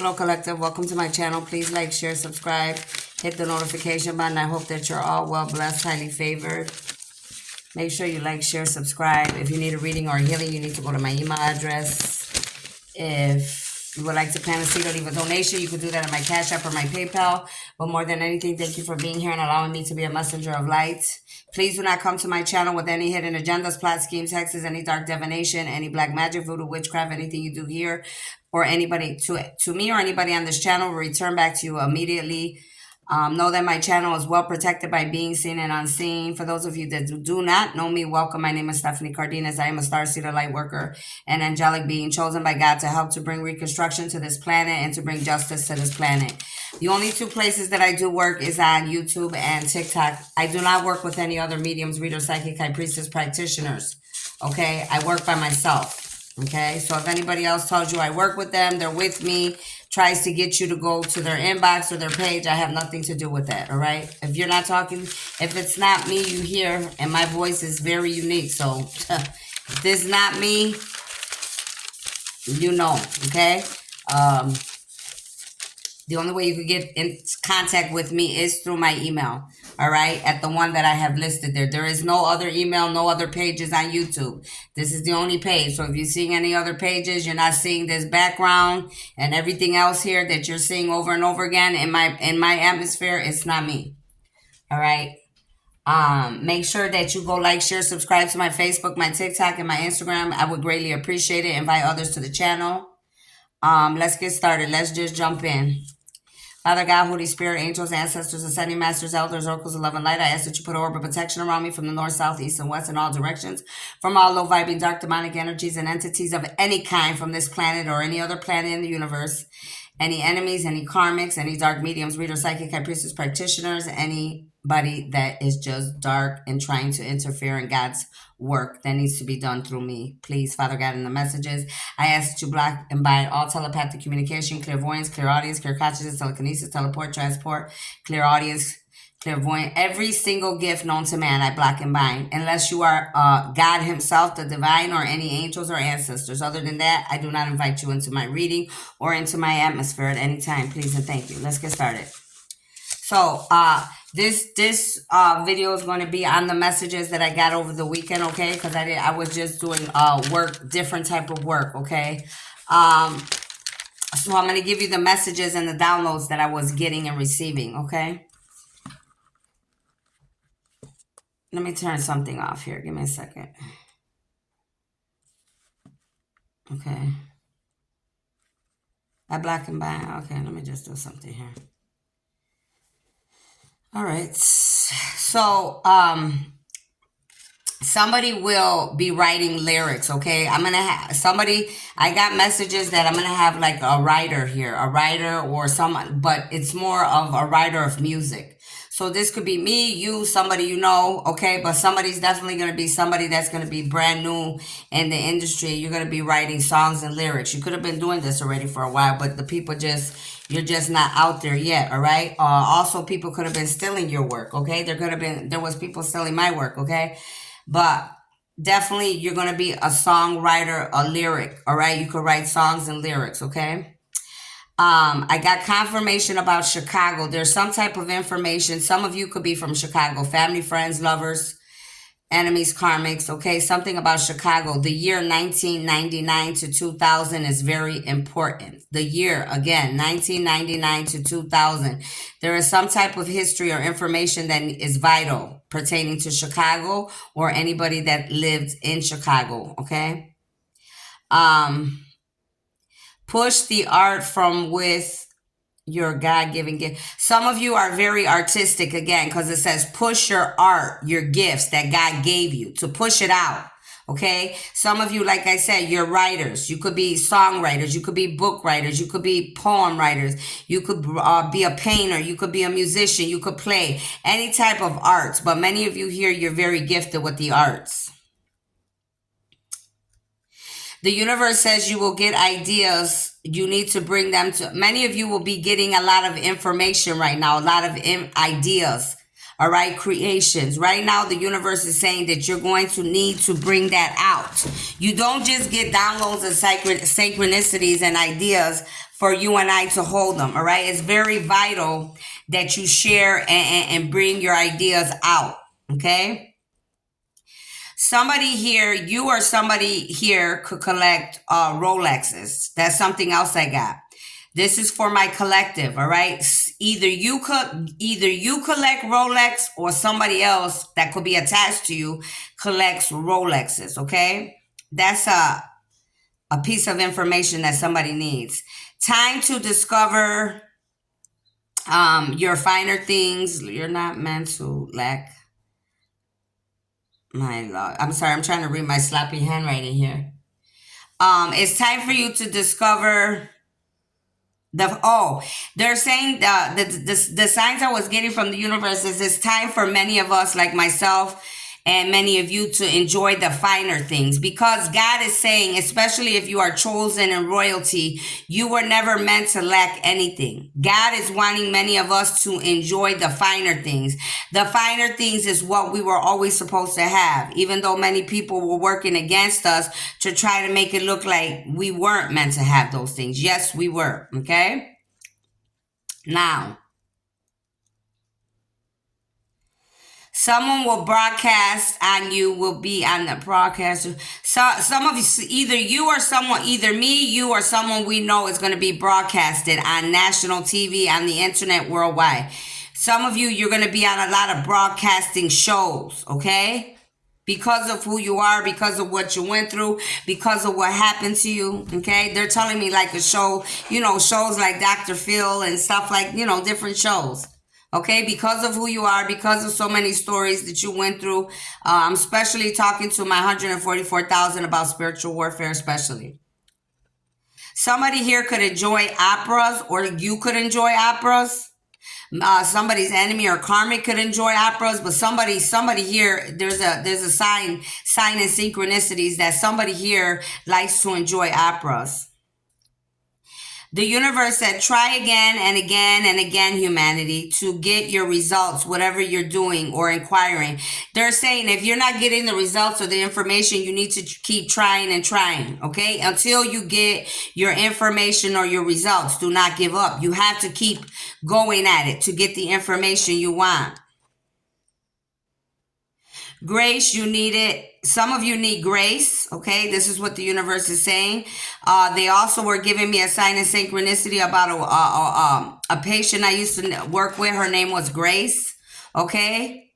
Hello, Collective. Welcome to my channel. Please like, share, subscribe. Hit the notification button. I hope that you're all well blessed, highly favored. Make sure you like, share, subscribe. If you need a reading or a healing, you need to go to my email address. If you would like to plant a seed or leave a donation, you can do that on my Cash App or my PayPal. But more than anything, thank you for being here and allowing me to be a messenger of light. Please do not come to my channel with any hidden agendas, plot schemes, hexes, any dark divination, any black magic, voodoo, witchcraft, anything you do here, or anybody to me or anybody on this channel will return back to you immediately. Know that my channel is well protected by being seen and unseen. For those of you that do not know me, welcome. My name is Stephanie Cardenas. I am a starseeder light worker, an angelic being chosen by God to help to bring reconstruction to this planet and to bring justice to this planet. The only two places that I do work is on YouTube and TikTok. I do not work with any other mediums, readers, psychic, high priestess, practitioners. Okay, I work by myself. Okay, so if anybody else tells you I work with them, they're with me, tries to get you to go to their inbox or their page, I have nothing to do with that, all right? If you're not talking, if it's not me you hear, and my voice is very unique, so if this is not me, you know, okay? The only way you could get in contact with me is through my email, all right? At the one that I have listed there. There is no other email, no other pages on YouTube. This is the only page. So if you're seeing any other pages, you're not seeing this background and everything else here that you're seeing over and over again in my atmosphere, it's not me, all right? Make sure that you go like, share, subscribe to my Facebook, my TikTok, and my Instagram. I would greatly appreciate it. Invite others to the channel. Let's get started. Let's just jump in. Father God, Holy Spirit, angels, ancestors, ascending masters, elders, oracles of love and light, I ask that you put an orb of protection around me from the north, south, east, and west in all directions, from all low vibing, dark, demonic energies and entities of any kind from this planet or any other planet in the universe, any enemies, any karmics, any dark mediums, readers, psychic, high priestess, practitioners, anybody that is just dark and trying to interfere in God's work that needs to be done through me. Please, Father God, in the messages, I ask that you block and bind all telepathic communication, clairvoyance, clairaudience, clear consciousness, telekinesis, teleport, transport, clairaudience, clairvoyant, every single gift known to man, I block and bind, unless you are God himself, the divine, or any angels or ancestors. Other than that, I do not invite you into my reading or into my atmosphere at any time. Please and thank you. Let's get started. So, this video is going to be on the messages that I got over the weekend, okay? Because I was just doing work, different type of work, okay? So I'm going to give you the messages and the downloads that I was getting and receiving, okay? Let me turn something off here. Give me a second. Okay. I black and bind. Okay, let me just do something here. All right. So, somebody will be writing lyrics, okay? I'm going to have somebody, I got messages that I'm going to have like a writer here, a writer or someone, but it's more of a writer of music. So this could be me, you, somebody you know, okay? But somebody's definitely going to be somebody that's going to be brand new in the industry. You're going to be writing songs and lyrics. You could have been doing this already for a while, but the people you're just not out there yet, all right? Also, people could have been stealing your work, okay? There was people stealing my work, okay? But definitely you're going to be a songwriter, a lyric, all right? You could write songs and lyrics, okay? I got confirmation about Chicago. There's some type of information. Some of you could be from Chicago, family, friends, lovers, enemies, karmics, okay? Something about Chicago. The year 1999 to 2000 is very important. The year, again, 1999 to 2000. There is some type of history or information that is vital pertaining to Chicago or anybody that lived in Chicago, okay? Push the art from with your God-given gift. Some of you are very artistic, again, because it says push your art, your gifts that God gave you, to push it out, okay? Some of you, like I said, you're writers. You could be songwriters. You could be book writers. You could be poem writers. You could be a painter. You could be a musician. You could play any type of arts. But many of you here, you're very gifted with the arts. The universe says you will get ideas. You need to bring them to, many of you will be getting a lot of information right now, a lot of ideas, all right, creations. Right now, the universe is saying that you're going to need to bring that out. You don't just get downloads of synchronicities and ideas for you and I to hold them. All right. It's very vital that you share and bring your ideas out. Okay. Somebody here, you or somebody here could collect Rolexes. That's something else I got. This is for my collective, all right? Either you collect Rolex, or somebody else that could be attached to you collects Rolexes, okay? That's a piece of information that somebody needs. Time to discover your finer things. You're not meant to lack. My Lord. I'm sorry, I'm trying to read my sloppy handwriting here. It's time for you to discover they're saying the signs I was getting from the universe is it's time for many of us, like myself and many of you, to enjoy the finer things, because God is saying, especially if you are chosen in royalty, you were never meant to lack anything. God is wanting many of us to enjoy the finer things. The finer things is what we were always supposed to have, even though many people were working against us to try to make it look like we weren't meant to have those things. Yes, we were. Okay. Now, someone will broadcast on you, will be on the broadcast. So some of you, either you or someone, either me, you, or someone we know is going to be broadcasted on national TV, on the internet, worldwide. Some of you, you're going to be on a lot of broadcasting shows, okay? Because of who you are, because of what you went through, because of what happened to you, okay? They're telling me like a show, shows like Dr. Phil and stuff like, different shows. Okay, because of who you are, because of so many stories that you went through. I'm especially talking to my 144,000 about spiritual warfare, especially. Somebody here could enjoy operas, or you could enjoy operas. Somebody's enemy or karmic could enjoy operas, but somebody here, there's a sign and synchronicities that somebody here likes to enjoy operas. The universe said, try again and again and again, humanity, to get your results, whatever you're doing or inquiring. They're saying if you're not getting the results or the information, you need to keep trying and trying, okay? Until you get your information or your results. Do not give up. You have to keep going at it to get the information you want. Grace, you need it. Some of you need grace, okay? This is what the universe is saying. They also were giving me a sign of synchronicity about a patient I used to work with. Her name was Grace, okay?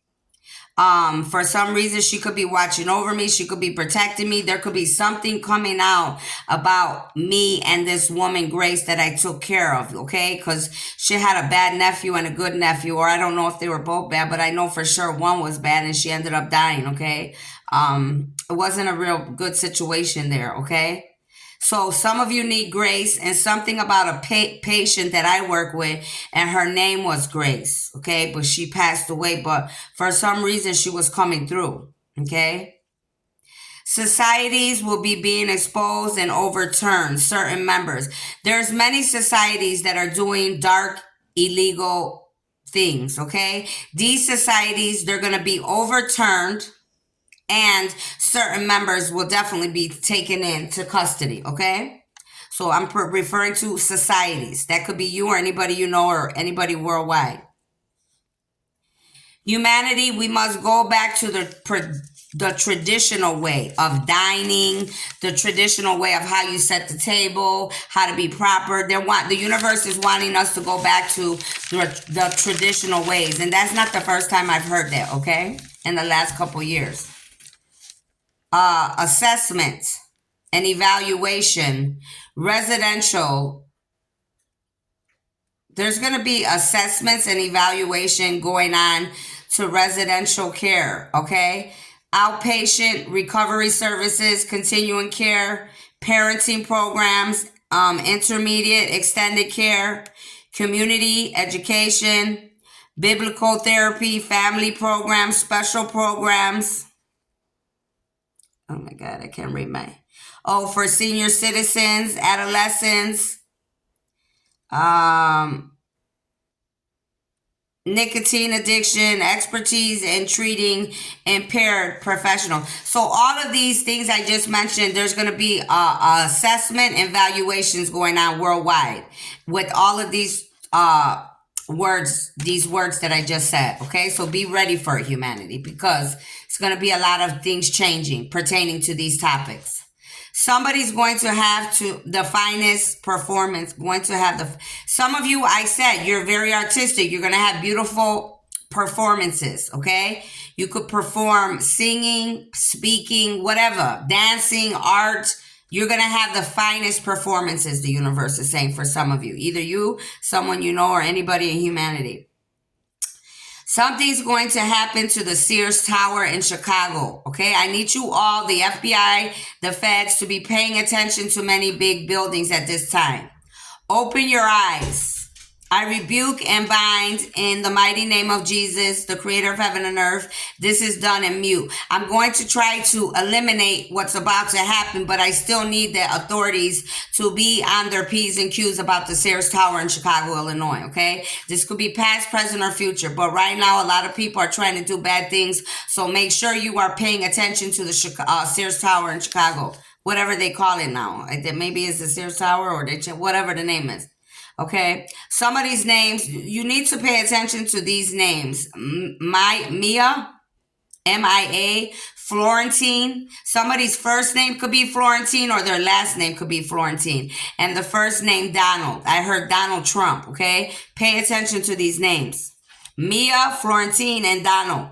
For some reason, she could be watching over me. She could be protecting me. There could be something coming out about me and this woman, Grace, that I took care of, okay? Because she had a bad nephew and a good nephew, or I don't know if they were both bad, but I know for sure one was bad and she ended up dying, okay? It wasn't a real good situation there, okay? So some of you need grace, and something about a patient that I work with, and her name was Grace, okay? But she passed away, but for some reason she was coming through, okay? Societies will be being exposed and overturned, certain members. There's many societies that are doing dark, illegal things, okay? These societies, they're going to be overturned, and certain members will definitely be taken into custody, okay? So I'm referring to societies. That could be you or anybody you know or anybody worldwide. Humanity, we must go back to the traditional way of dining, the traditional way of how you set the table, how to be proper. The universe is wanting us to go back to the traditional ways. And that's not the first time I've heard that, okay? In the last couple years. Assessment and evaluation, residential. There's going to be assessments and evaluation going on to residential care, okay? Outpatient recovery services, continuing care, parenting programs, intermediate, extended care, community education, biblical therapy, family programs, special programs. Oh my God, I can't read my. For senior citizens, adolescents, nicotine addiction, expertise in treating impaired professional. So all of these things I just mentioned, there's going to be assessment and valuations going on worldwide with all of these these words that I just said. Okay, so be ready for it, humanity, because it's going to be a lot of things changing pertaining to these topics. Somebody's going to have to the finest performance, going to have some of you, I said, you're very artistic. You're going to have beautiful performances. Okay. You could perform singing, speaking, whatever, dancing, art. You're going to have the finest performances, the universe is saying, for some of you, either you, someone you know, or anybody in humanity. Something's going to happen to the Sears Tower in Chicago. Okay, I need you all, the FBI, the feds, to be paying attention to many big buildings at this time. Open your eyes. I rebuke and bind in the mighty name of Jesus, the creator of heaven and earth. This is done in mute. I'm going to try to eliminate what's about to happen, but I still need the authorities to be on their P's and Q's about the Sears Tower in Chicago, Illinois, okay? This could be past, present, or future, but right now a lot of people are trying to do bad things, so make sure you are paying attention to the Sears Tower in Chicago, whatever they call it now. Maybe it's the Sears Tower or whatever the name is. Okay, some of these names, you need to pay attention to these names. Mia, M-I-A, Florentine. Somebody's first name could be Florentine or their last name could be Florentine. And the first name, Donald. I heard Donald Trump, okay? Pay attention to these names. Mia, Florentine, and Donald.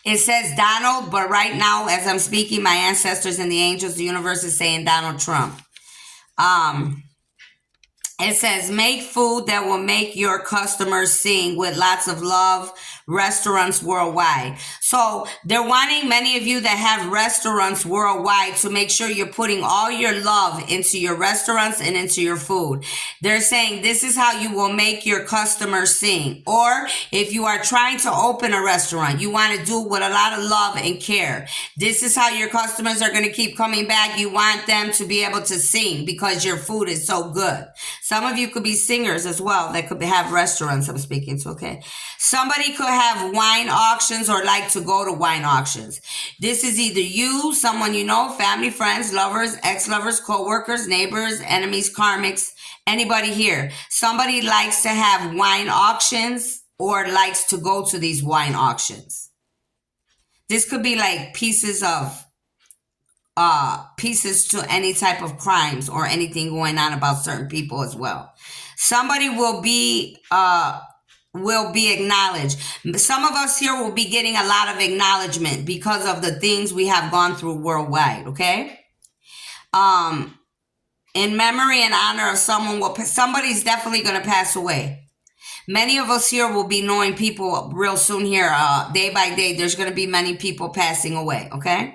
It says Donald, but right now, as I'm speaking, my ancestors and the angels, the universe is saying Donald Trump. It says, make food that will make your customers sing with lots of love, restaurants worldwide. So they're wanting many of you that have restaurants worldwide to make sure you're putting all your love into your restaurants and into your food. They're saying this is how you will make your customers sing. Or if you are trying to open a restaurant, you want to do with a lot of love and care. This is how your customers are going to keep coming back. You want them to be able to sing because your food is so good. Some of you could be singers as well that could have restaurants I'm speaking to, okay? Somebody could have wine auctions or like to go to wine auctions. This is either you, someone you know, family, friends, lovers, ex-lovers, co-workers, neighbors, enemies, karmics, anybody here. Somebody likes to have wine auctions or likes to go to these wine auctions. This could be like pieces to any type of crimes or anything going on about certain people as well. Somebody will be acknowledged. Some of us here will be getting a lot of acknowledgement because of the things we have gone through worldwide, okay? In memory and honor of somebody's definitely going to pass away. Many of us here will be knowing people real soon here. Day by day, there's going to be many people passing away, okay?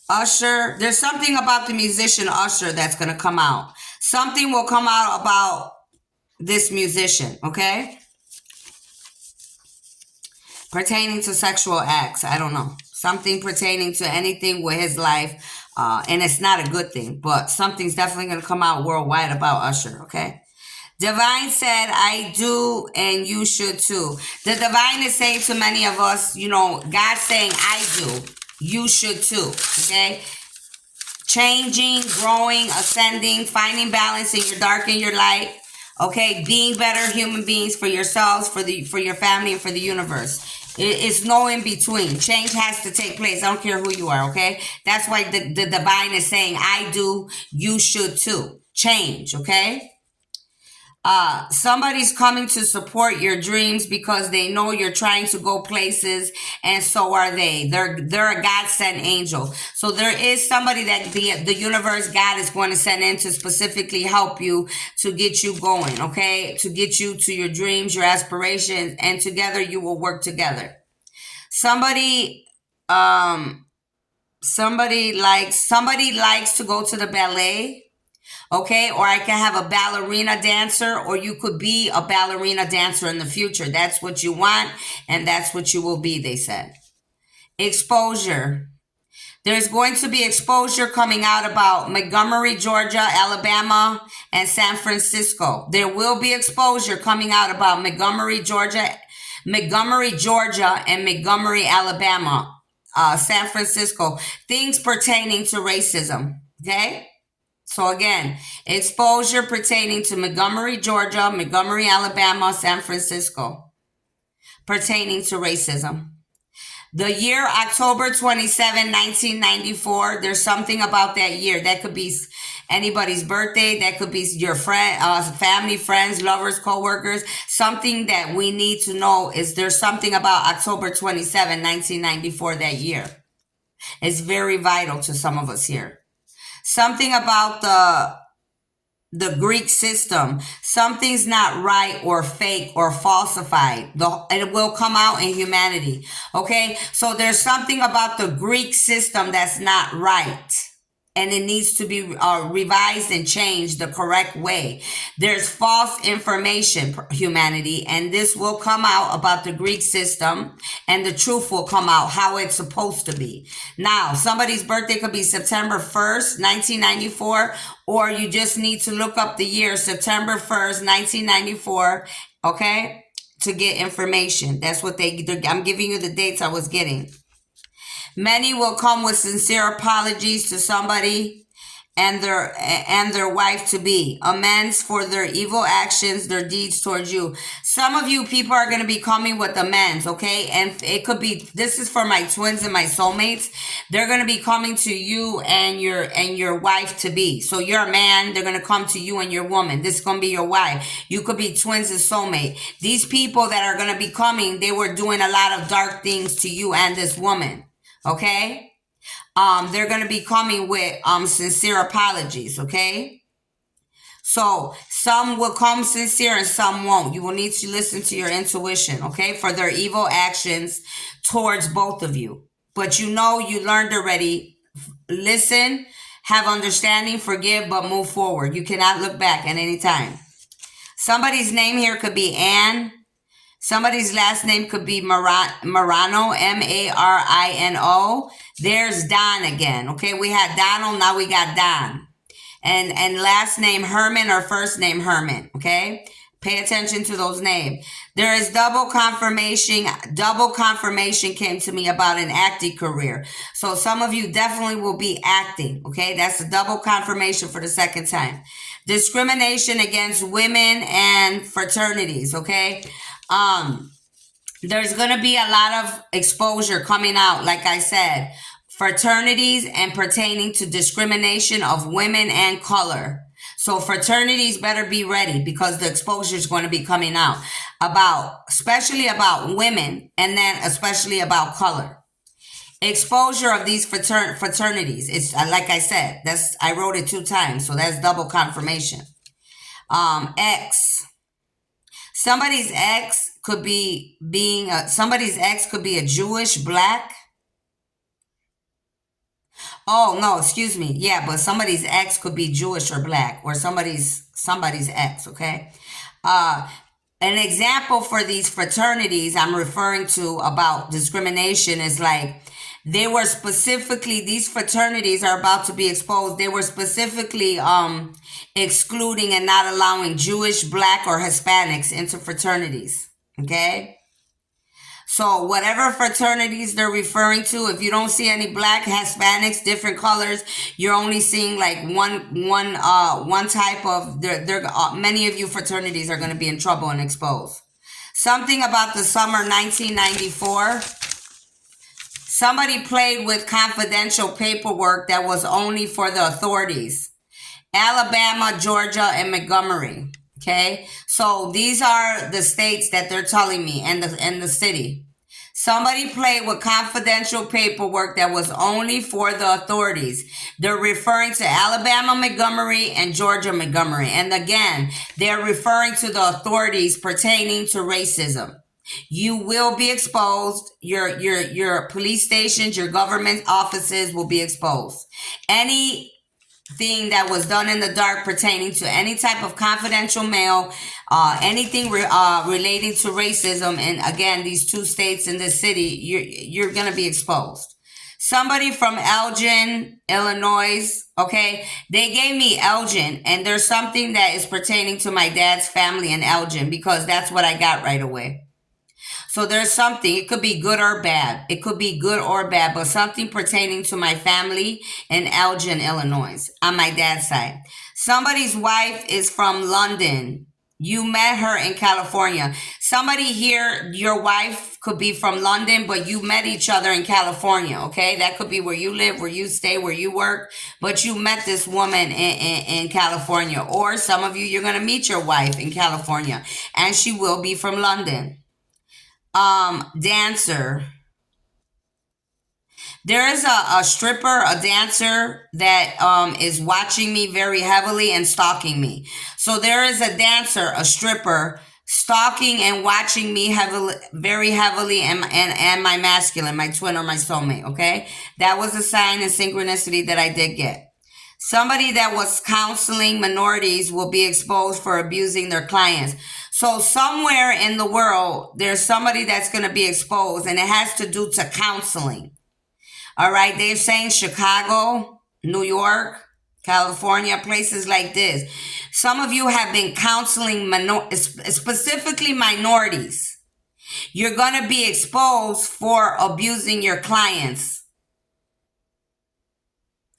Usher, there's something about the musician Usher that's going to come out. Something will come out about this musician, okay? Pertaining to sexual acts, I don't know. Something pertaining to anything with his life, and it's not a good thing, but something's definitely going to come out worldwide about Usher, okay? Divine said, I do, and you should too. The divine is saying to many of us, you know, God's saying, I do. You should too, okay? Changing, growing, ascending, finding balance in your dark and your light, okay? Being better human beings for yourselves, for your family, and for the universe. It's no in between. Change has to take place. I don't care who you are, okay? That's why the divine is saying, I do, you should too. Change, okay? Somebody's coming to support your dreams because they know you're trying to go places, and so are they. They're a God-sent angel. So there is somebody that the universe, God, is going to send in to specifically help you to get you going, okay? To get you to your dreams, your aspirations, and together you will work together. Somebody likes to go to the ballet. Okay, or I can have a ballerina dancer, or you could be a ballerina dancer in the future. That's what you want, and that's what you will be, they said. Exposure. There's going to be exposure coming out about Montgomery, Georgia, Alabama, and San Francisco. There will be exposure coming out about Montgomery, Georgia, and Montgomery, Alabama, San Francisco. Things pertaining to racism. Okay? So again, exposure pertaining to Montgomery, Georgia, Montgomery, Alabama, San Francisco, pertaining to racism. The year October 27, 1994, there's something about that year. That could be anybody's birthday. That could be your friend, family, friends, lovers, co-workers. Something that we need to know is there's something about October 27, 1994, that year. It's very vital to some of us here. Something about the Greek system. Something's not right or fake or falsified. It will come out in humanity. Okay? So there's something about the Greek system that's not right. And it needs to be revised and changed the correct way. There's false information, humanity, and this will come out about the Greek system, and the truth will come out how it's supposed to be. Now, somebody's birthday could be September 1st, 1994, or you just need to look up the year, September 1st, 1994, okay, to get information. That's what I'm giving you the dates I was getting. Many will come with sincere apologies to somebody and their wife to be, amends for their evil actions, their deeds towards you. Some of you people are going to be coming with amends, okay? And it could be, this is for my twins and my soulmates. They're going to be coming to you and your wife to be. So you're a man, they're going to come to you and your woman. This is going to be your wife. You could be twins and soulmate. These people that are going to be coming, they were doing a lot of dark things to you and this woman. Okay? They're going to be coming with sincere apologies, okay? So some will come sincere and some won't. You will need to listen to your intuition, okay? For their evil actions towards both of you. But you know, you learned already. Listen, have understanding, forgive, but move forward. You cannot look back at any time. Somebody's name here could be Anne. Somebody's last name could be Marano, M-A-R-I-N-O. There's Don again. Okay, we had Donald, now we got Don. And last name Herman or first name Herman. Okay, pay attention to those names. There is double confirmation. Double confirmation came to me about an acting career. So some of you definitely will be acting. Okay, that's a double confirmation for the second time. Discrimination against women and fraternities. Okay. There's going to be a lot of exposure coming out, like I said, fraternities and pertaining to discrimination of women and color. So fraternities better be ready because the exposure is going to be coming out especially about women and then especially about color. Exposure of these fraternities. It's like I said, I wrote it 2 times, so that's double confirmation. X. Somebody's ex could be a Jewish, black. Oh, no, excuse me. Yeah, but somebody's ex could be Jewish or black, or somebody's ex, okay? An example for these fraternities I'm referring to about discrimination is like, these fraternities are about to be exposed. They were specifically excluding and not allowing Jewish, black, or Hispanics into fraternities. Okay? So whatever fraternities they're referring to, if you don't see any black, Hispanics, different colors, you're only seeing like one type of, many of you fraternities are going to be in trouble and exposed. Something about the summer 1994. Somebody played with confidential paperwork that was only for the authorities. Alabama, Georgia, and Montgomery. Okay, so these are the states that they're telling me, and the city. Somebody played with confidential paperwork that was only for the authorities. They're referring to Alabama, Montgomery, and Georgia, Montgomery. And again, they're referring to the authorities pertaining to racism. You will be exposed. Your police stations, your government offices will be exposed. Anything that was done in the dark pertaining to any type of confidential mail, anything relating to racism, and again, these 2 states in this city, you're going to be exposed. Somebody from Elgin, Illinois, okay? They gave me Elgin, and there's something that is pertaining to my dad's family in Elgin because that's what I got right away. So there's something, it could be good or bad. It could be good or bad, but something pertaining to my family in Elgin, Illinois, on my dad's side. Somebody's wife is from London. You met her in California. Somebody here, your wife could be from London, but you met each other in California, okay? That could be where you live, where you stay, where you work, but you met this woman in California. Or some of you, you're going to meet your wife in California, and she will be from London. Dancer. There is a stripper, a dancer that is watching me very heavily and stalking me. So there is a dancer, a stripper, stalking and watching me heavily, very heavily, and my masculine, my twin or my soulmate. Okay, that was a sign and synchronicity that I did get. Somebody that was counseling minorities will be exposed for abusing their clients. So somewhere in the world, there's somebody that's going to be exposed, and it has to do to counseling. All right, they're saying Chicago, New York, California, places like this. Some of you have been counseling specifically minorities. You're going to be exposed for abusing your clients.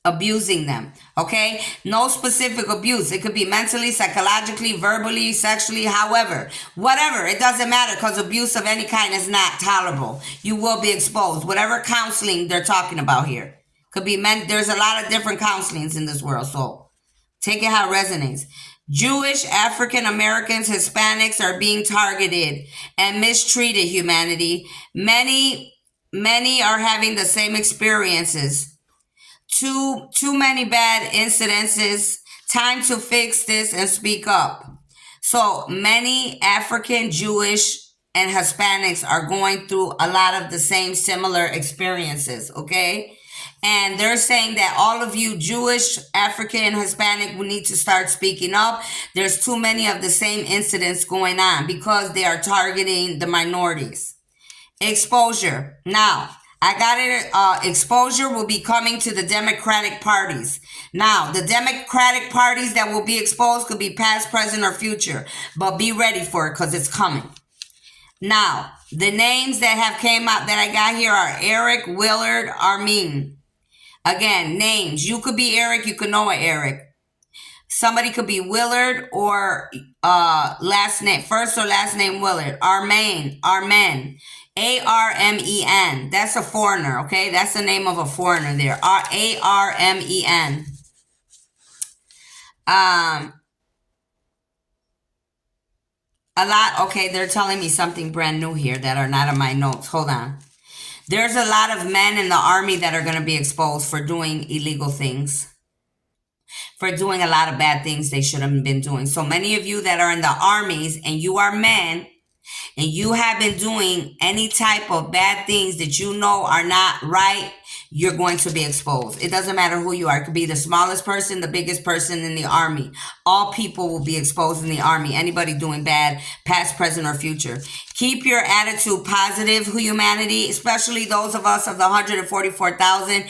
Abusing them, okay? No specific abuse. It could be mentally, psychologically, verbally, sexually, however. Whatever, it doesn't matter because abuse of any kind is not tolerable. You will be exposed. Whatever counseling they're talking about here. Could be meant, there's a lot of different counselings in this world, so take it how it resonates. Jewish, African Americans, Hispanics are being targeted and mistreated, humanity. Many are having the same experiences. Too many bad incidences. Time to fix this and speak up. So many African, Jewish, and Hispanics are going through a lot of the same similar experiences, okay? And they're saying that all of you Jewish, African, Hispanic will need to start speaking up. There's too many of the same incidents going on because they are targeting the minorities. Exposure. Now, I got it. Exposure will be coming to the Democratic parties. Now, the Democratic parties that will be exposed could be past, present, or future. But be ready for it because it's coming. Now, the names that have came out that I got here are Eric, Willard, Armin. Again, names. You could be Eric. You could know an Eric. Somebody could be Willard or last name, first or last name Willard. Armen. Armen. That's a foreigner, okay? That's the name of a foreigner there. Armen. A lot, okay, they're telling me something brand new here that are not in my notes. Hold on. There's a lot of men in the army that are going to be exposed for doing illegal things, for doing a lot of bad things they shouldn't have been doing. So many of you that are in the armies and you are men and you have been doing any type of bad things that you know are not right, you're going to be exposed. It doesn't matter who you are. It could be the smallest person, the biggest person in the army. All people will be exposed in the army. Anybody doing bad, past, present, or future. Keep your attitude positive, humanity, especially those of us of the 144,000.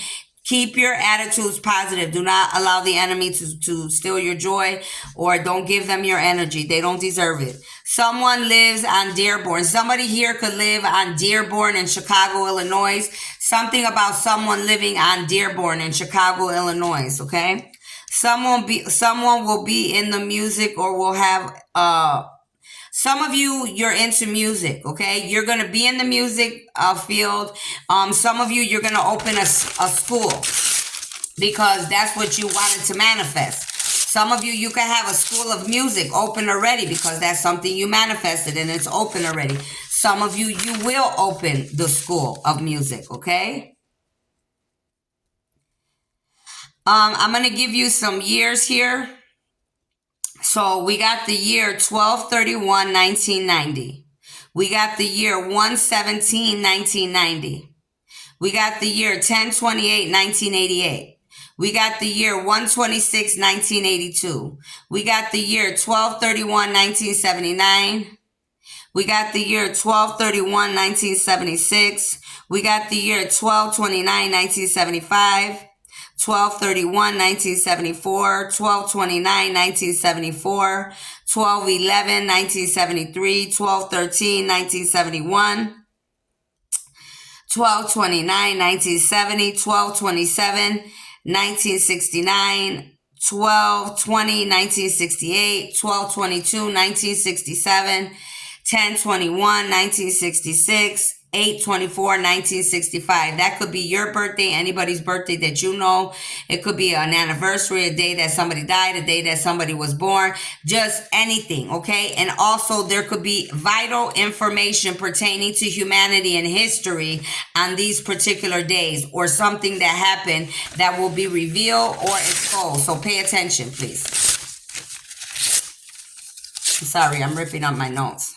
Keep your attitudes positive. Do not allow the enemy to steal your joy, or don't give them your energy. They don't deserve it. Someone lives on Dearborn. Somebody here could live on Dearborn in Chicago, Illinois. Something about someone living on Dearborn in Chicago, Illinois, okay? Someone will be in the music or will have some of you, you're into music, okay? You're going to be in the music field. Some of you, you're going to open a school because that's what you wanted to manifest. Some of you, you can have a school of music open already because that's something you manifested and it's open already. Some of you, you will open the school of music, okay? I'm going to give you some years here. So we got the year 12/31, 1990. We got the year 1/17, 1990. We got the year 10/28, 1988. We got the year 1/26, 1982. We got the year 12/31, 1979. We got the year 12/31, 1976. We got the year 12/29, 1975. 12/31, 1974, 12/29, 1974, 12/11, 1973, 12/13, 1971, 12/29, 1970, 12/27, 1969, 12/20, 1968, 12/22, 1967, 10/21, 1966, 8/24, 1965. That could be your birthday, anybody's birthday that you know. It could be an anniversary, a day that somebody died, a day that somebody was born, just anything, okay? And also there could be vital information pertaining to humanity and history on these particular days, or something that happened that will be revealed or exposed. So pay attention, please. Sorry, I'm ripping up my notes.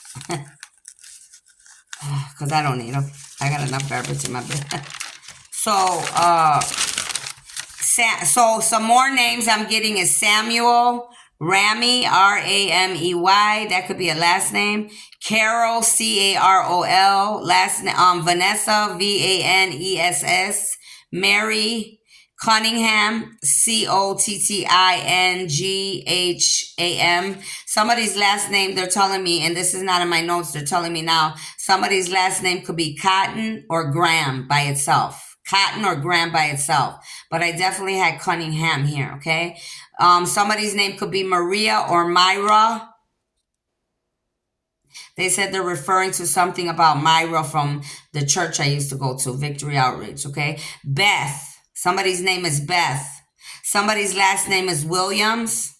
Because I don't need them. I got enough garbage in my bed. So some more names I'm getting is Samuel, Ramey, Ramey. That could be a last name. Carol, Carol. Last name, Vanessa, Vaness. Mary Cunningham, Cottingham. Somebody's last name, they're telling me, and this is not in my notes, they're telling me now, somebody's last name could be Cotton or Graham by itself. Cotton or Graham by itself. But I definitely had Cunningham here, okay? Somebody's name could be Maria or Myra. They said they're referring to something about Myra from the church I used to go to, Victory Outreach, okay? Beth. Somebody's name is Beth. Somebody's last name is Williams.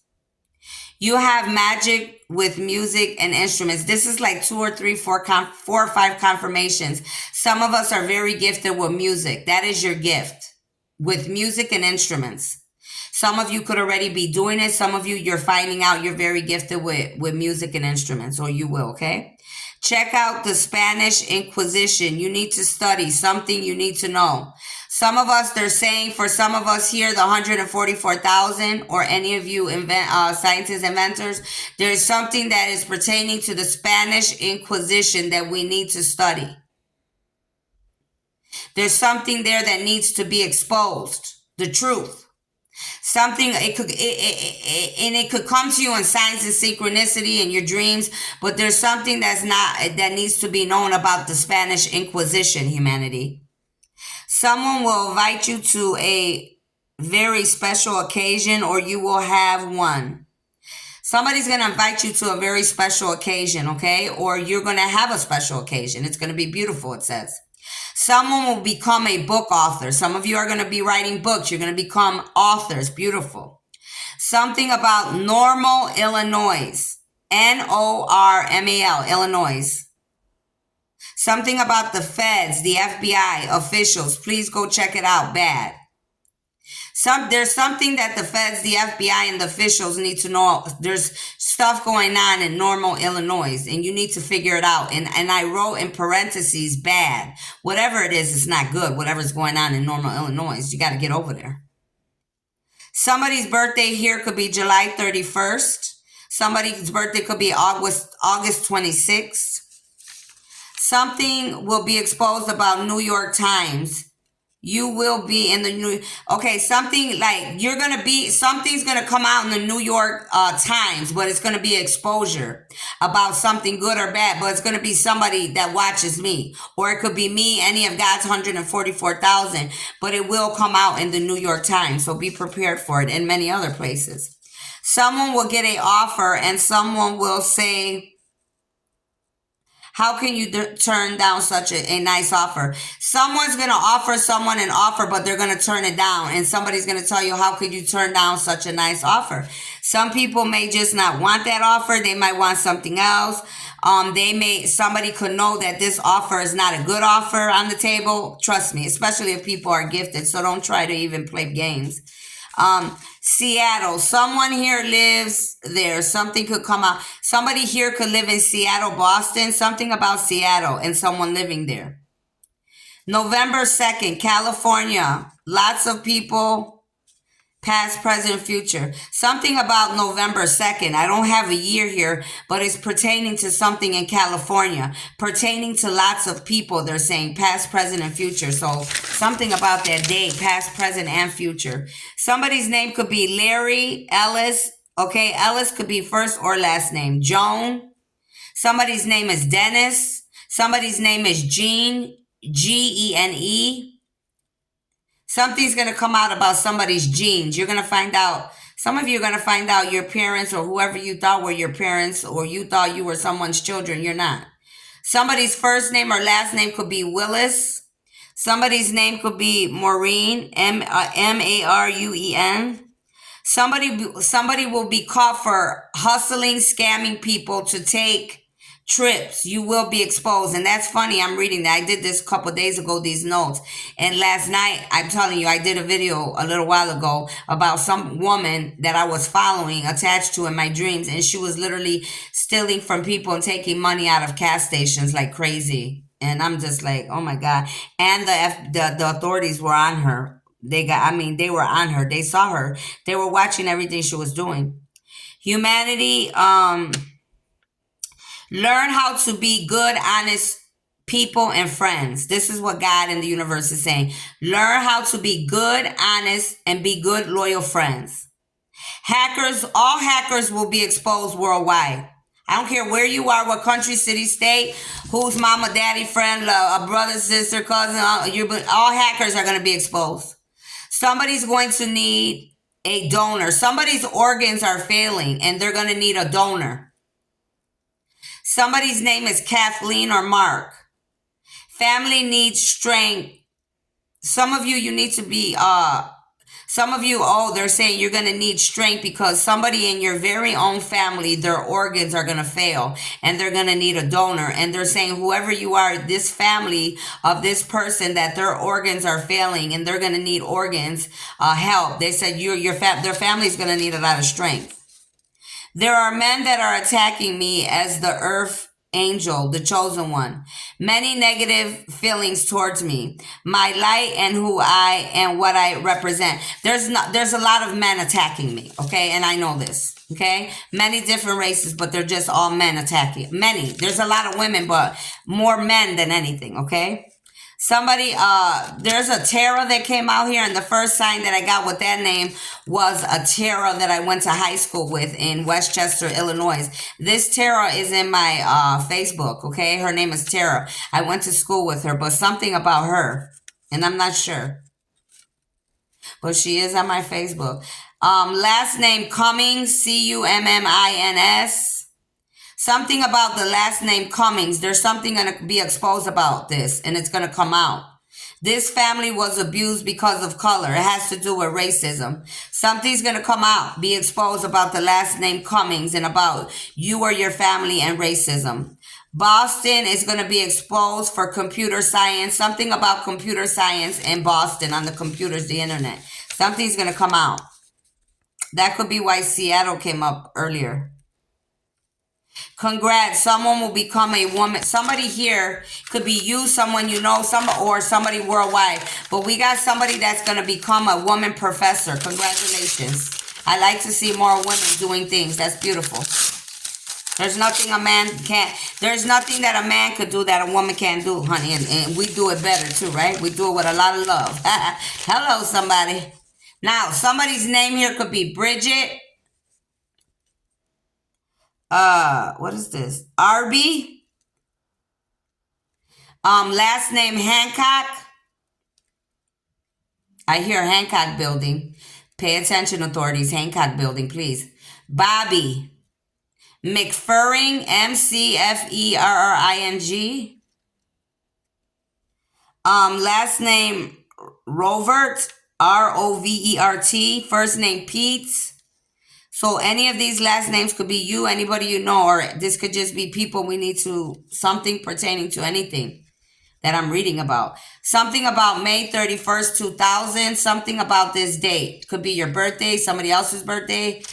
You have magic with music and instruments. This is like 2 or 3, 4 or 5 confirmations. Some of us are very gifted with music. That is your gift, with music and instruments. Some of you could already be doing it. Some of you, you're finding out you're very gifted with music and instruments, or you will, okay? Check out the Spanish Inquisition. You need to study something you need to know. Some of us, they're saying, for some of us here, the 144,000, or any of you scientists, inventors, there's something that is pertaining to the Spanish Inquisition that we need to study. There's something there that needs to be exposed. The truth. Something, it could come to you in signs and synchronicity in your dreams, but there's something that needs to be known about the Spanish Inquisition, humanity. Someone will invite you to a very special occasion, or you will have one. Somebody's going to invite you to a very special occasion, okay? Or you're going to have a special occasion. It's going to be beautiful, it says. Someone will become a book author. Some of you are going to be writing books. You're going to become authors. Beautiful. Something about Normal, Illinois. Normal, Illinois. Something about the feds, the FBI officials. Please go check it out. Bad. There's something that the feds, the FBI, and the officials need to know. There's stuff going on in Normal, Illinois, and you need to figure it out. And I wrote in parentheses, bad. Whatever it is, it's not good. Whatever's going on in Normal, Illinois, you got to get over there. Somebody's birthday here could be July 31st. Somebody's birthday could be August 26th. Something will be exposed about New York Times. You will be in the something like something's going to come out in the New York Times, but it's going to be exposure about something good or bad, but it's going to be somebody that watches me, or it could be me, any of God's 144,000, but it will come out in the New York Times. So be prepared for it, and many other places. Someone will get an offer, and someone will say, how can you turn down such a nice offer? Someone's going to offer someone an offer, but they're going to turn it down. And somebody's going to tell you, how could you turn down such a nice offer? Some people may just not want that offer. They might want something else. Somebody could know that this offer is not a good offer on the table. Trust me, especially if people are gifted. So don't try to even play games. Seattle. Someone here lives there. Something could come out. Somebody here could live in Seattle, Boston. Something about Seattle and someone living there. November 2nd, California. Lots of people Past, present, future. Something about November 2nd. I don't have a year here, but it's pertaining to something in California, pertaining to lots of people. They're saying past, present, and future. So something about that day, past, present, and future. Somebody's name could be Larry, Ellis. Okay, Ellis could be first or last name. Joan. Somebody's name is Dennis. Somebody's name is Gene, Gene. Something's going to come out about somebody's genes. You're going to find out. Some of you are going to find out your parents or whoever you thought were your parents or you thought you were someone's children. You're not. Somebody's first name or last name could be Willis. Somebody's name could be Maureen, Maruen. Somebody will be caught for hustling, scamming people to take trips. You will be exposed. And that's funny. I'm reading that. I did this a couple days ago, these notes. And last night, I'm telling you, I did a video a little while ago about some woman that I was following, attached to in my dreams. And she was literally stealing from people and taking money out of gas stations like crazy. And I'm just like, oh my God. And the authorities were on her. They were on her. They saw her. They were watching everything she was doing. Humanity, learn how to be good, honest people and friends. This is what God and the universe is saying. Learn how to be good, honest, and be good, loyal friends. Hackers, all hackers will be exposed worldwide. I don't care where you are, what country, city, state, who's mama, daddy, friend, a brother, sister, cousin, all hackers are going to be exposed. Somebody's going to need a donor. Somebody's organs are failing and they're going to need a donor. Somebody's name is Kathleen or Mark. Family needs strength. Some of you need to be, they're saying you're going to need strength because somebody in your very own family, their organs are going to fail and they're going to need a donor. And they're saying whoever you are, this family of this person, that their organs are failing and they're going to need organs, help. They said their family's going to need a lot of strength. There are men that are attacking me as the earth angel, the chosen one. Many negative feelings towards me, my light and who I and what I represent. There's a lot of men attacking me, okay? And I know this, okay? Many different races, but they're just all men attacking. Many. There's a lot of women, but more men than anything, okay? Somebody, there's a tarot that came out here, and the first sign that I got with that name was a tarot that I went to high school with in Westchester, Illinois. This tarot is in my Facebook, okay? Her name is Tara. I went to school with her, but something about her, and I'm not sure. But she is on my Facebook. Last name Cummings, Cummins. Something about the last name Cummings. There's something going to be exposed about this, and it's going to come out. This family was abused because of color. It has to do with racism. Something's going to come out, be exposed about the last name Cummings and about you or your family and racism. Boston is going to be exposed for computer science. Something about computer science in Boston on the computers, the internet. Something's going to come out. That could be why Seattle came up earlier. Congrats, someone will become a woman. Somebody here could be you, someone you know, or somebody worldwide. But we got somebody that's going to become a woman professor. Congratulations. I like to see more women doing things. That's beautiful. There's nothing there's nothing that a man could do that a woman can't do, honey. And we do it better too, right? We do it with a lot of love. Hello, somebody. Now, somebody's name here could be Bridget. What is this? Arby. Last name Hancock. I hear Hancock Building. Pay attention, authorities. Hancock Building, please. Bobby McFerring, McFerring. Last name Rovert, Rovert. First name Pete's. So any of these last names could be you, anybody you know, or this could just be people we need to, something pertaining to anything that I'm reading about. Something about May 31st, 2000, something about this date. Could be your birthday, somebody else's birthday,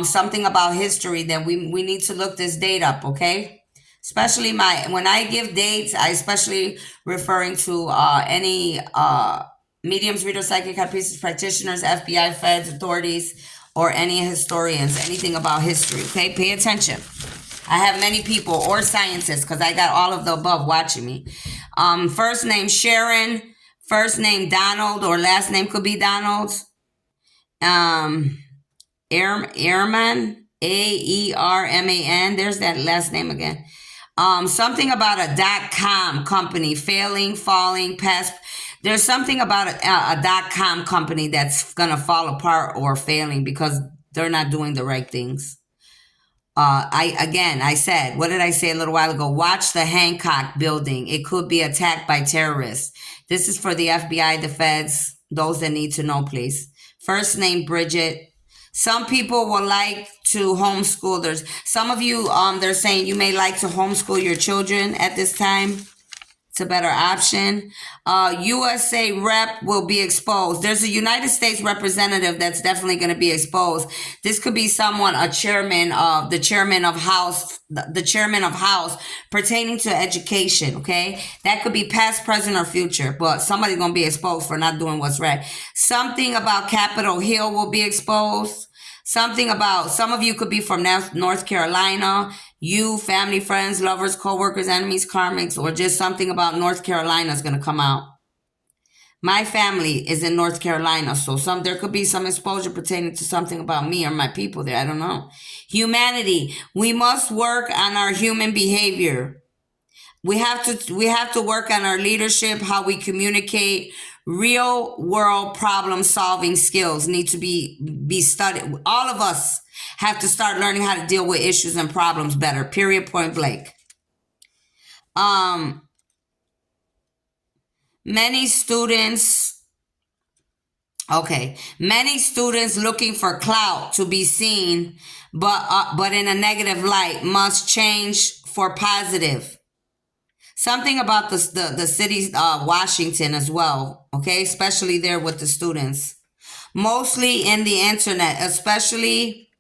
something about history that we need to look this date up, okay? Especially when I give dates, I especially referring to any mediums, readers, psychic, high priestess, practitioners, FBI, feds, authorities, or any historians, anything about history. Okay, pay attention. I have many people, or scientists, because I got all of the above watching me. First name Sharon, first name Donald, or last name could be Donald. Ehrman, Aerman. There's that last name again. Something about a .com company failing, falling, past. There's something about a .com company that's gonna fall apart or failing because they're not doing the right things. I said, what did I say a little while ago? Watch the Hancock building. It could be attacked by terrorists. This is for the FBI, the feds, those that need to know, please. First name Bridget. Some people will like to homeschool. Some of you, they're saying you may like to homeschool your children at this time. It's a better option. USA rep will be exposed. There's a United States representative that's definitely going to be exposed. This could be someone, the chairman of House pertaining to education. Okay, that could be past, present, or future. But somebody's going to be exposed for not doing what's right. Something about Capitol Hill will be exposed. Something about, some of you could be from North Carolina. You, family, friends, lovers, co-workers, enemies, karmics, or just something about North Carolina is going to come out. My family is in North Carolina, so there could be some exposure pertaining to something about me or my people there. I don't know. Humanity. We must work on our human behavior. We have to work on our leadership, how we communicate. Real world problem solving skills need to be studied. All of us have to start learning how to deal with issues and problems better. Period. Point blank. Many students looking for clout to be seen, but in a negative light, must change for positive. Something about the city, Washington as well, okay? Especially there with the students. Mostly in the internet, especially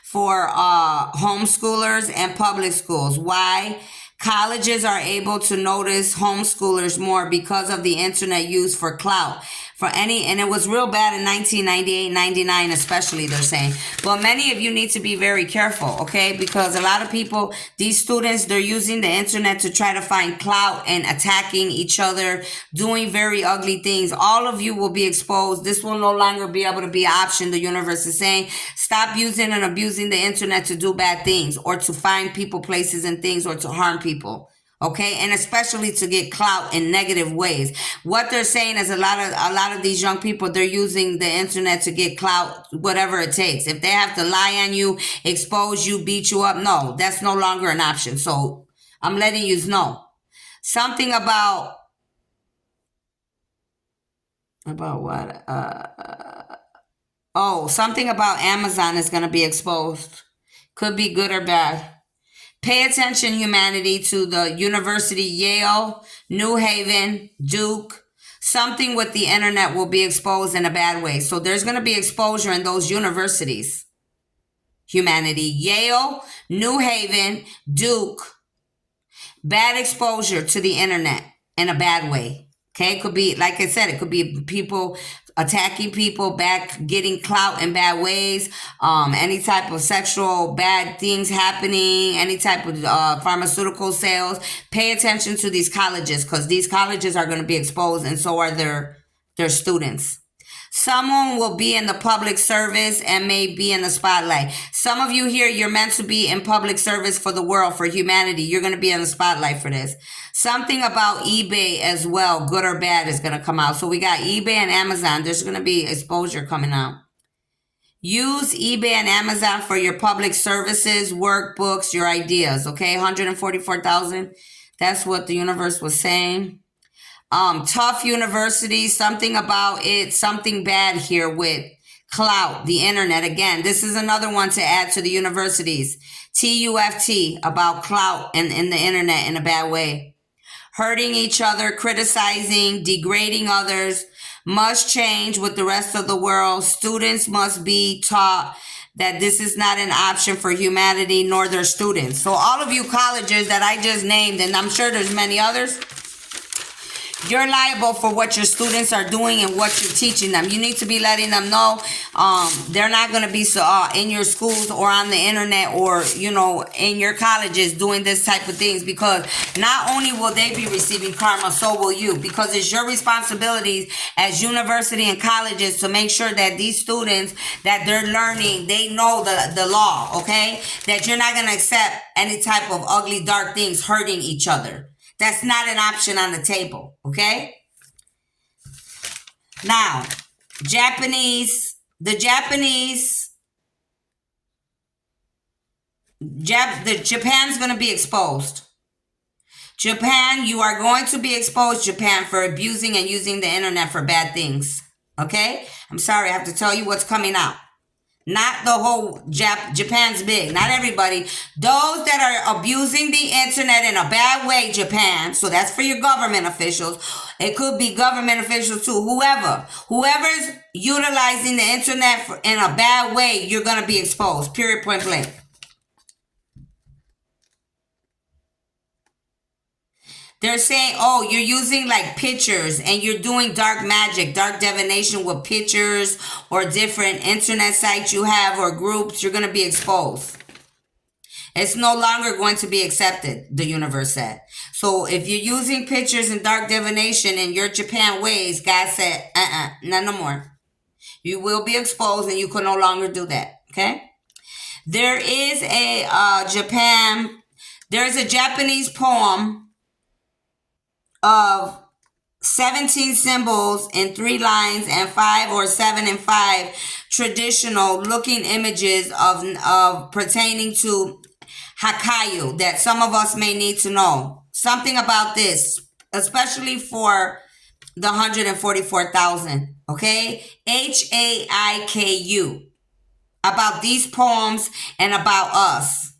for homeschoolers and public schools. Why? Colleges are able to notice homeschoolers more because of the internet used for clout. And it was real bad in 1998, 99 especially, they're saying. Well, many of you need to be very careful, okay? Because a lot of people, these students, they're using the internet to try to find clout and attacking each other, doing very ugly things. All of you will be exposed. This will no longer be able to be an option. The universe is saying, stop using and abusing the internet to do bad things or to find people, places, and things, or to harm people. Okay, and especially to get clout in negative ways. What they're saying is a lot of these young people, they're using the internet to get clout, whatever it takes. If they have to lie on you, expose you, beat you up, no, that's no longer an option. So I'm letting you know. Something about what? Something about Amazon is going to be exposed. Could be good or bad. Pay attention, humanity, to the University, Yale, New Haven, Duke. Something with the internet will be exposed in a bad way. So there's going to be exposure in those universities. Humanity, Yale, New Haven, Duke. Bad exposure to the internet in a bad way. Okay, it could be, like I said, it could be people attacking people, getting clout in bad ways, any type of sexual bad things happening, any type of pharmaceutical sales. Pay attention to these colleges, because these colleges are going to be exposed, and so are their students. Someone will be in the public service and may be in the spotlight. Some of you here, you're meant to be in public service for the world, for humanity. You're going to be in the spotlight for this. Something about eBay as well, good or bad, is going to come out. So we got eBay and Amazon. There's going to be exposure coming out. Use eBay and Amazon for your public services, workbooks, your ideas, okay? 144,000. That's what the universe was saying. Tough universities, something about it, something bad here with clout, the internet. Again, this is another one to add to the universities. TUFT, about clout and the internet in a bad way. Hurting each other, criticizing, degrading others, must change with the rest of the world. Students must be taught that this is not an option for humanity nor their students. So all of you colleges that I just named, and I'm sure there's many others, You're liable for what your students are doing and what you're teaching them. You need to be letting them know they're not going to be in your schools or on the internet or, in your colleges doing this type of things, because not only will they be receiving karma, so will you, because it's your responsibilities as university and colleges to make sure that these students that they're learning, they know the law, okay? That you're not going to accept any type of ugly, dark things hurting each other. That's not an option on the table, okay? Now, Japan's going to be exposed. Japan, you are going to be exposed, Japan, for abusing and using the internet for bad things, okay? I'm sorry, I have to tell you what's coming out. Not the whole Japan's big. Not everybody. Those that are abusing the internet in a bad way, Japan. So that's for your government officials. It could be government officials too. Whoever's utilizing the internet in a bad way, you're going to be exposed. Period, point blank. They're saying, oh, you're using like pictures and you're doing dark magic, dark divination with pictures or different internet sites you have or groups. You're going to be exposed. It's no longer going to be accepted, the universe said. So if you're using pictures and dark divination in your Japan ways, God said, no more. You will be exposed and you can no longer do that. Okay? There is there's a Japanese poem of 17 symbols in 3 lines and 5 or 7 and 5 traditional looking images of pertaining to Hakayu that some of us may need to know. Something about this, especially for the 144,000, okay? Haiku. About these poems and about us,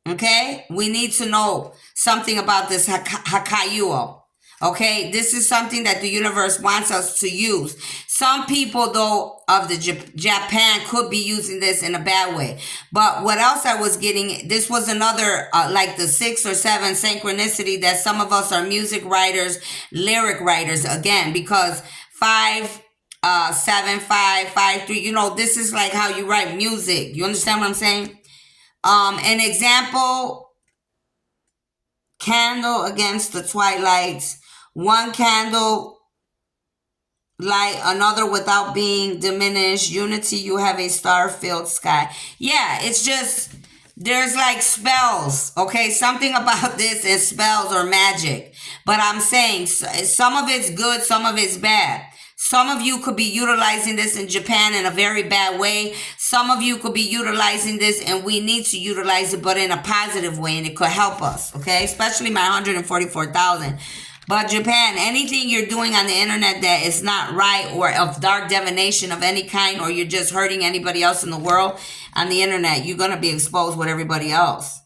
okay? We need to know something about this Hakayu. Okay, this is something that the universe wants us to use. Some people, though, of the Japan could be using this in a bad way. But what else I was getting, this was another, like the 6 or 7 synchronicity that some of us are music writers, lyric writers, again, because 5, 7, 5, 5, 3, this is like how you write music. You understand what I'm saying? An example, candle against the twilight. One candle light, another without being diminished. Unity, you have a star-filled sky. Yeah, it's just, there's like spells, okay? Something about this is spells or magic. But I'm saying some of it's good, some of it's bad. Some of you could be utilizing this in Japan in a very bad way. Some of you could be utilizing this and we need to utilize it, but in a positive way, and it could help us, okay? Especially my 144,000. But Japan, anything you're doing on the internet that is not right or of dark divination of any kind, or you're just hurting anybody else in the world on the internet, you're going to be exposed with everybody else.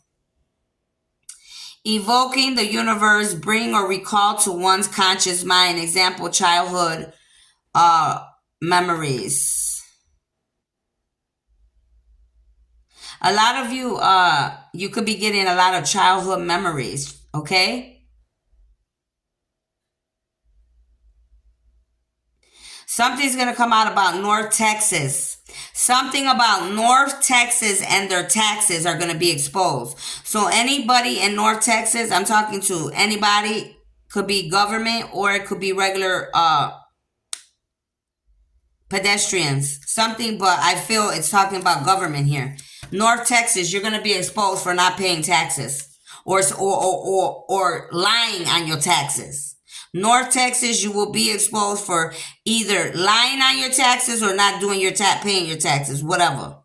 Evoking the universe, bring or recall to one's conscious mind. Example, childhood memories. A lot of you, you could be getting a lot of childhood memories, okay? Something's going to come out about North Texas. Something about North Texas and their taxes are going to be exposed. So anybody in North Texas, I'm talking to anybody, could be government or it could be regular pedestrians. Something, but I feel it's talking about government here. North Texas, you're going to be exposed for not paying taxes or lying on your taxes. North Texas, you will be exposed for either lying on your taxes or not doing your paying your taxes, whatever.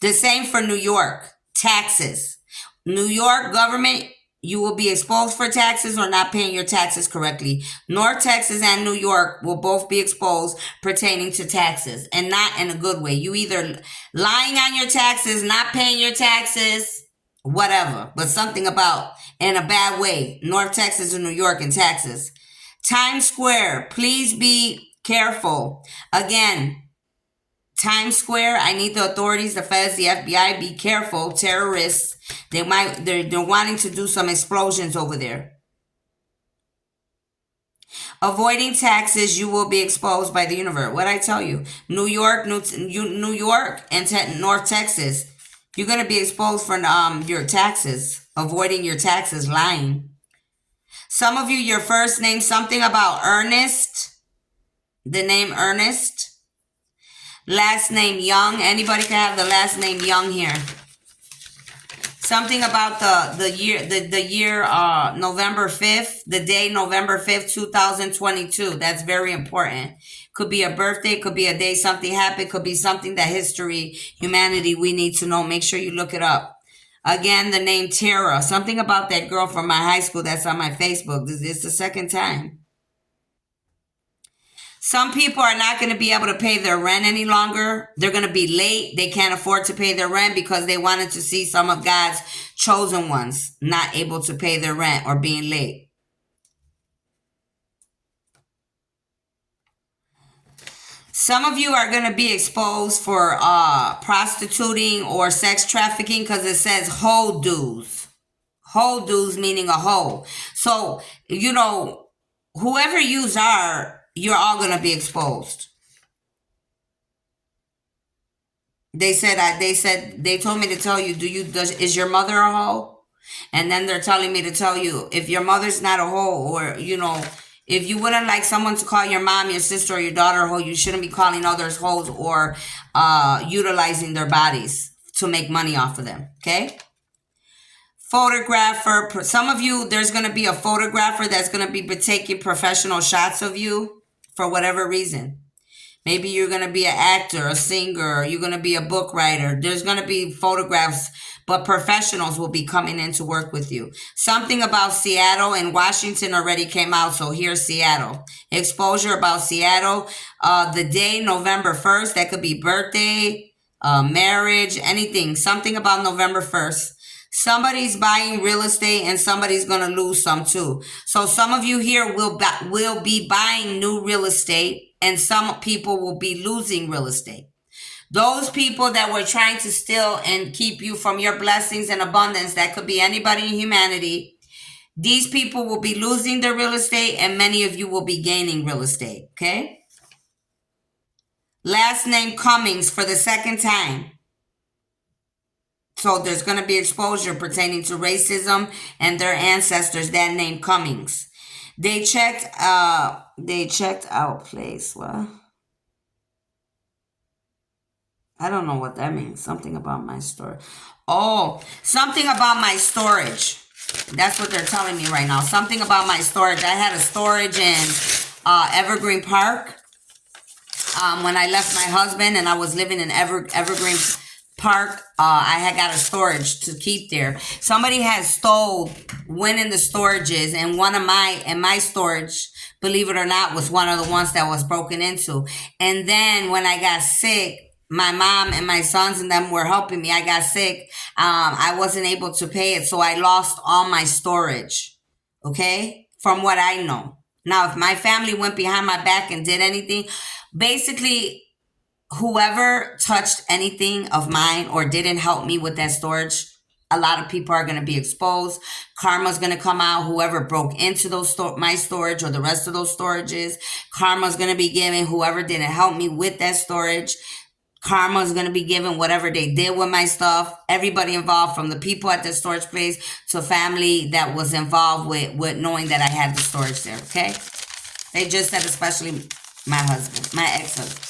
The same for New York, taxes. New York government, you will be exposed for taxes or not paying your taxes correctly. North Texas and New York will both be exposed pertaining to taxes, and not in a good way. You either lying on your taxes, not paying your taxes, whatever, but something about in a bad way. North Texas and New York and taxes. Times Square, please be careful. Again, Times Square, I need the authorities, the feds, the FBI, be careful. Terrorists, they're wanting to do some explosions over there. Avoiding taxes, you will be exposed by the universe. What I tell you, New York, New York, and North Texas, you're gonna be exposed for your taxes, avoiding your taxes, lying. Some of you, your first name, something about Ernest, the name Ernest. Last name Young. Anybody can have the last name Young here. Something about the year November 5th, the day November 5th, 2022. That's very important. Could be a birthday, could be a day something happened, could be something that history, humanity, we need to know. Make sure you look it up. Again, the name Tara. Something about that girl from my high school that's on my Facebook. This is the second time. Some people are not going to be able to pay their rent any longer. They're going to be late. They can't afford to pay their rent because they wanted to see some of God's chosen ones not able to pay their rent or being late. Some of you are going to be exposed for prostituting or sex trafficking because it says hoe dues. Hoe dues meaning a hoe. So, whoever you are, you're all going to be exposed. They told me to tell you, is your mother a hoe? And then they're telling me to tell you, if your mother's not a hoe, or, if you wouldn't like someone to call your mom, your sister, or your daughter a hoe, you shouldn't be calling others hoes or utilizing their bodies to make money off of them, okay? Photographer. Some of you, there's going to be a photographer that's going to be taking professional shots of you for whatever reason. Maybe you're going to be an actor, a singer, you're going to be a book writer. There's going to be photographs, but professionals will be coming in to work with you. Something about Seattle and Washington already came out, so here's Seattle. Exposure about Seattle. The day, November 1st, that could be birthday, marriage, anything. Something about November 1st. Somebody's buying real estate and somebody's going to lose some too. So some of you here will be buying new real estate and some people will be losing real estate. Those people that were trying to steal and keep you from your blessings and abundance, that could be anybody in humanity. These people will be losing their real estate and many of you will be gaining real estate, okay? Last name Cummings for the second time. So there's going to be exposure pertaining to racism and their ancestors, that name Cummings. They checked out place. What? I don't know what that means. Something about my storage. Oh, something about my storage. That's what they're telling me right now. Something about my storage. I had a storage in Evergreen Park when I left my husband and I was living in Evergreen Park. I had got a storage to keep there. Somebody had went in the storages, and my storage, believe it or not, was one of the ones that was broken into. And then when I got sick, my mom and my sons and them were helping me. I got sick. I wasn't able to pay it, so I lost all my storage. Okay, from what I know. Now, if my family went behind my back and did anything, basically, whoever touched anything of mine or didn't help me with that storage, a lot of people are going to be exposed. Karma's going to come out. Whoever broke into my storage or the rest of those storages, karma's going to be given. Whoever didn't help me with that storage, karma's going to be given whatever they did with my stuff. Everybody involved, from the people at the storage place to family that was involved with knowing that I had the storage there, okay? They just said especially my husband, my ex-husband.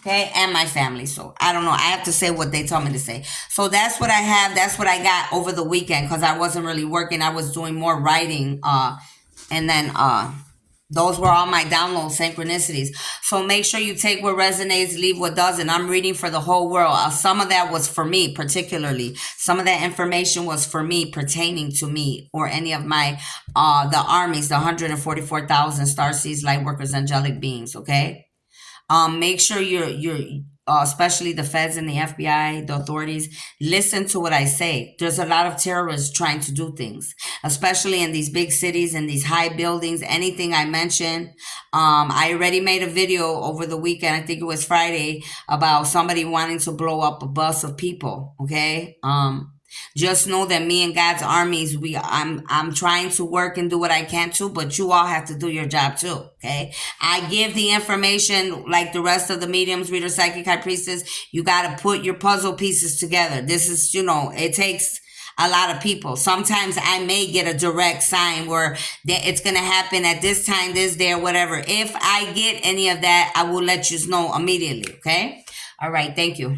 Okay, and my family. So I don't know. I have to say what they told me to say. So that's what I have. That's what I got over the weekend because I wasn't really working. I was doing more writing. And then those were all my download synchronicities. So make sure you take what resonates, leave what doesn't. I'm reading for the whole world. Some of that was for me, particularly. Some of that information was for me, pertaining to me or any of my the armies, the 144,000 starseeds, light workers, angelic beings. Okay. Make sure you're especially the feds and the FBI, the authorities, listen to what I say. There's a lot of terrorists trying to do things, especially in these big cities and these high buildings. Anything I mentioned, I already made a video over the weekend. I think it was Friday, about somebody wanting to blow up a bus of people. Okay. Just know that me and God's armies, I'm trying to work and do what I can to, but you all have to do your job too. Okay. I give the information like the rest of the mediums, reader, psychic, high priestess. You got to put your puzzle pieces together. This is, it takes a lot of people. Sometimes I may get a direct sign where that it's going to happen at this time, this day, or whatever. If I get any of that, I will let you know immediately. Okay. All right. Thank you.